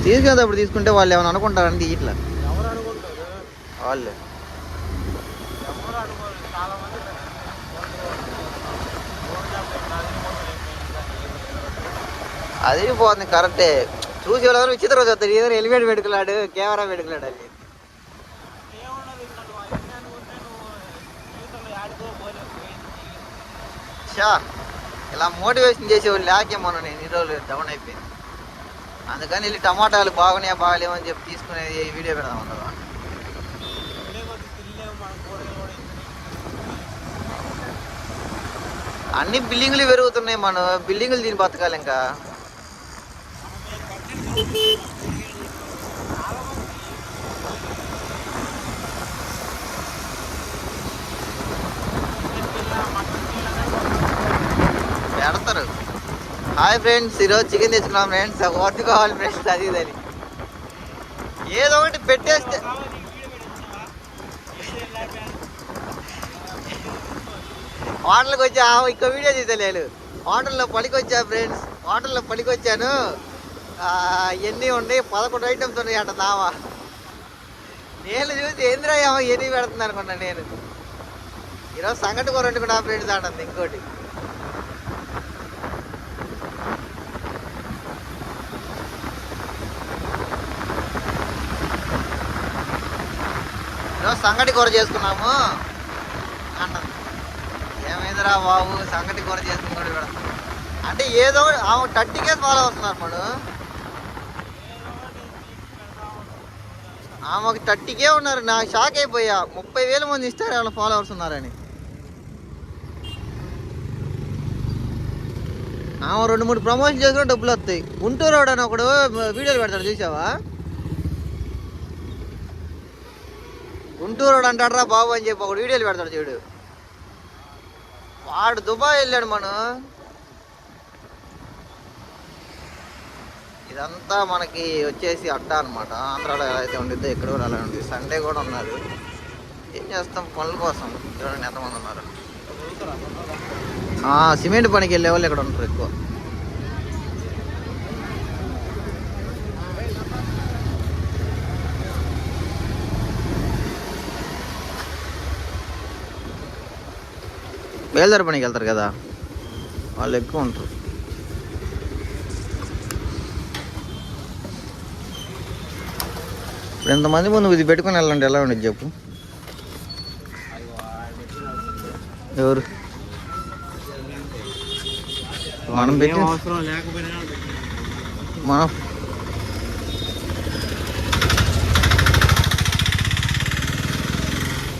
తీసుకెళ్ళేటప్పుడు తీసుకుంటే వాళ్ళు ఏమైనా అనుకుంటారండి ఇట్లా వాళ్ళే అది పోతుంది కరెక్టే. చూసి వాళ్ళు విచిత్రం చూస్తారు. ఏదో హెల్మెట్ పెట్టుకున్నాడు, కెమెరా పెట్టుకున్నాడు అని. షా ఇలా మోటివేషన్ చేసేవాళ్ళు లేకేమో నేను ఈ రోజులు డౌన్ అయిపోయింది. అందుకని వెళ్ళి టమాటాలు బాగున్నాయా బాగలేమో అని చెప్పి తీసుకునేది వీడియో పెడదాం అన్నదా. అన్ని బిల్డింగులు పెరుగుతున్నాయి, మనం బిల్డింగులు దీన్ని బతకాలి ఇంకా. పెడతారు. హాయ్ ఫ్రెండ్స్, ఈరోజు చికెన్ తెచ్చుకున్నాం ఫ్రెండ్స్. వద్దు కావాలి ఫ్రెండ్స్ అది ఇదని ఏదో ఒకటి పెట్టేస్తే. హోటల్కి వచ్చా, ఇంకో వీడియో తీసలేను. హోటల్లో పలికొచ్చా ఫ్రెండ్స్, హోటల్లో పలికొచ్చాను. ఎన్ని ఉన్నాయి, 11 ఐటమ్స్ ఉన్నాయి అట దావా. నేను చూసి ఏంద్రాయమో ఎన్ని పెడుతుంది అనుకున్నా నేను. ఈరోజు సంగటి కూర వండుకున్నా ఫ్రెండ్స్ అంటుంది ఇంకోటి. ఈరోజు సంగటి కూర చేసుకున్నాము అన్నది. ఏమైందిరా బాబు సంగటి కూర చేసుకున్నాడు కూడా అంటే ఏదో 30K ఫాలోవర్స్ ఉన్నారు మనం. ఆమెకు 30K ఉన్నారు. నాకు షాక్ అయిపోయా, 30,000 మంది ఇస్తారు ఏమైనా ఫాలోవర్స్ ఉన్నారని. ఆమె 2-3 ప్రమోషన్ చేసుకుని డబ్బులు వస్తాయి. గుంటూరు అని ఒకడు వీడియోలు పెడతాడు చూసావా? గుంటూరు అంటాడు రా బాబు అని చెప్పి ఒకడు వీడియోలు పెడతాడు చూడు. వాడు దుబాయ్ వెళ్ళాడు మనం. ఇదంతా మనకి వచ్చేసి అడ్డా అనమాట. ఆంధ్రాలో ఎలా అయితే ఉండిద్దో ఇక్కడ కూడా అలా ఉంది. సండే కూడా ఉన్నారు. ఏం చేస్తాం పనుల కోసం. చూడండి ఎంతమంది ఉన్నారు. సిమెంట్ పనికి వెళ్ళే వాళ్ళు ఇక్కడ ఉంటారు ఎక్కువ. బయలుదేరి పనికి వెళ్తారు కదా వాళ్ళు ఎక్కువ ఉంటారు. ఇప్పుడు ఎంతమంది ముందు ఇది పెట్టుకుని వెళ్ళండి ఎలా ఉండేది చెప్పు. ఎవరు మనం పెట్టి మనం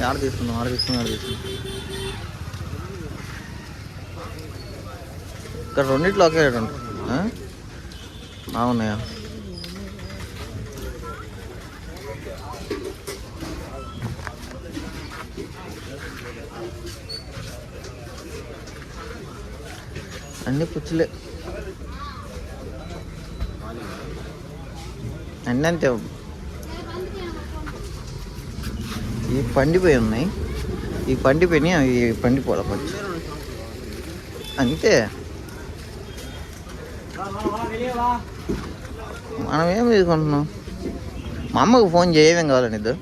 ఆడ తీసుకున్నాం ఇక్కడ రెండిట్లో ఒకే రేటు ఉంటుంది. అవునాయా? అన్నీ పుచ్చులే, అన్నీ అంతే. ఈ పండిపోయి ఉన్నాయి, ఈ పండిపోయినాయి, అవి పండిపోలే పచ్చి అంతే. మనం ఏం తీసుకుంటున్నాం? మా అమ్మకు ఫోన్ చేయవేం కావాలని ఇద్దరు.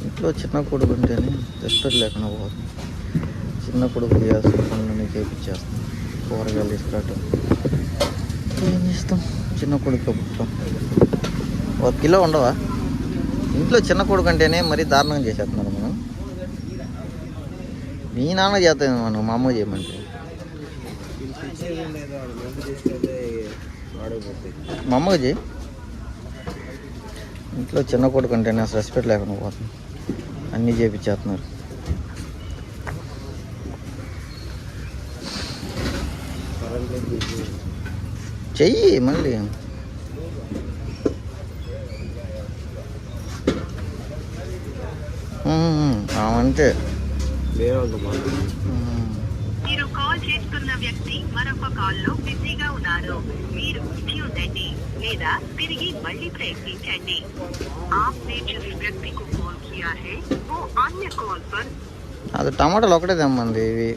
ఇంట్లో చిన్న కొడుకు ఉంటేనే రెస్పెక్ట్ లేకుండా పోతుంది. చిన్న కొడుకు చేస్తాం పనులన్నీ చేయించేస్తాం. కూరగాయలు తీసుకురావటం ఏం చేస్తాం. చిన్న కొడుకు పుట్టాం. 1 కిలో ఉండవా ఇంట్లో? చిన్న కొడుకు అంటేనే మరీ దారుణంగా చేసేస్తున్నారు మనం. మీ నాన్న చేస్తాం మనం, మా అమ్మ చేయమంటే. మా అమ్మకి చేయి. ఇంట్లో చిన్న కొడుకు అంటేనే అసలు రెస్పెక్ట్ లేకుండా పోతుంది. అన్నీ చేయించేస్తున్నారు. చెయ్యి మళ్ళీ. అంతే. మీరు కాల్ చేస్తున్న వ్యక్తి మరొక కాల్లో బిజీగా ఉన్నారు. మీరు ఇచ్చి ఉండండి లేదా తిరిగి మళ్ళీ ప్రయత్నించండి. आपने जिस व्यक्ति को कॉल किया है वो अन्य कॉल पर. అది టమాటాలు ఒకటే తెమ్మంది ఇవి.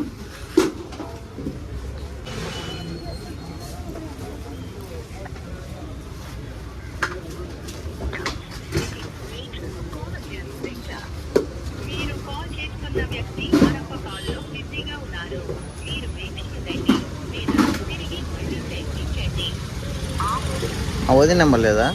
మీరు కాల్ చేస్తున్న వ్యక్తి మరొక కాల్లో బిజీగా ఉన్నారు. మీరు వేచి ఉండండి లేదా తిరిగి మళ్ళీ ప్రయత్నించండి. వదిన నెంబర్ లేదా?